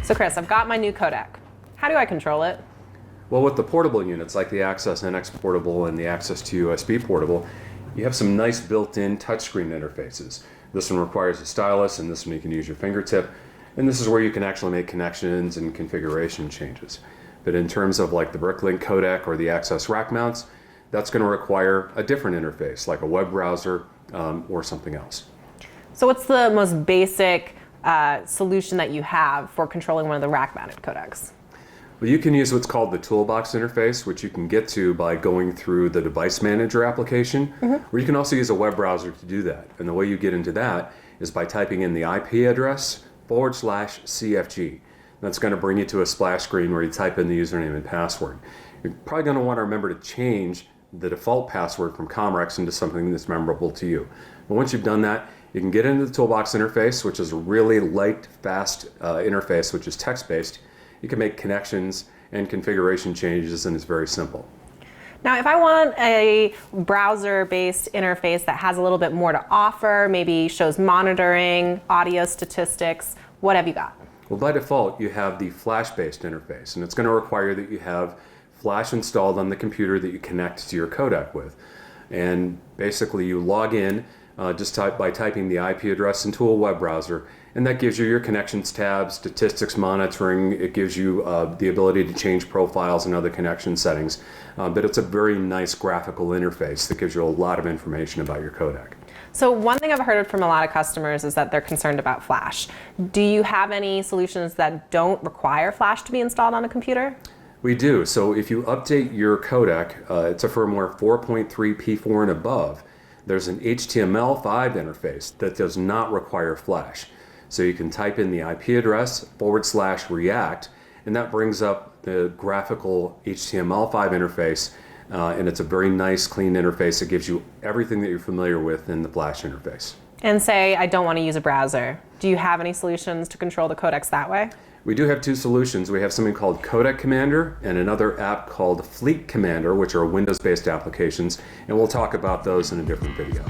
So Chris, I've got my new codec. How do I control it? Well, with the portable units like the Access NX Portable and the Access to USB Portable, you have some nice built-in touchscreen interfaces. This one requires a stylus, and this one you can use your fingertip. And this is where you can actually make connections and configuration changes. But in terms of like the bric-link codec or the Access rack mounts, that's going to require a different interface, like a web browser or something else. So what's the most basic solution that you have for controlling one of the rack-mounted codecs? Well, you can use what's called the toolbox interface, which you can get to by going through the device manager application, or you can also use a web browser to do that. And the way you get into that is by typing in the IP address /CFG. That's going to bring you to a splash screen where you type in the username and password. You're probably going to want to remember to change the default password from Comrex into something that's memorable to you. But once you've done that, you can get into the toolbox interface, which is a really light, fast interface, which is text-based. You can make connections and configuration changes, and it's very simple. Now, if I want a browser-based interface that has a little bit more to offer, maybe shows monitoring, audio statistics, what have you got? Well, by default, you have the flash-based interface, and it's going to require that you have Flash installed on the computer that you connect to your codec with. And basically, you log in by typing the IP address into a web browser, and that gives you your connections tab, statistics monitoring. It gives you the ability to change profiles and other connection settings. But it's a very nice graphical interface that gives you a lot of information about your codec. So one thing I've heard from a lot of customers is that they're concerned about Flash. Do you have any solutions that don't require Flash to be installed on a computer? We do. So if you update your codec, it's a firmware 4.3 P4 and above, there's an HTML5 interface that does not require Flash. So you can type in the IP address /react, and that brings up the graphical HTML5 interface, and it's a very nice, clean interface that gives you everything that you're familiar with in the Flash interface. And say I don't want to use a browser. Do you have any solutions to control the codecs that way? We do have two solutions. We have something called Codec Commander and another app called Fleet Commander, which are Windows-based applications, and we'll talk about those in a different video.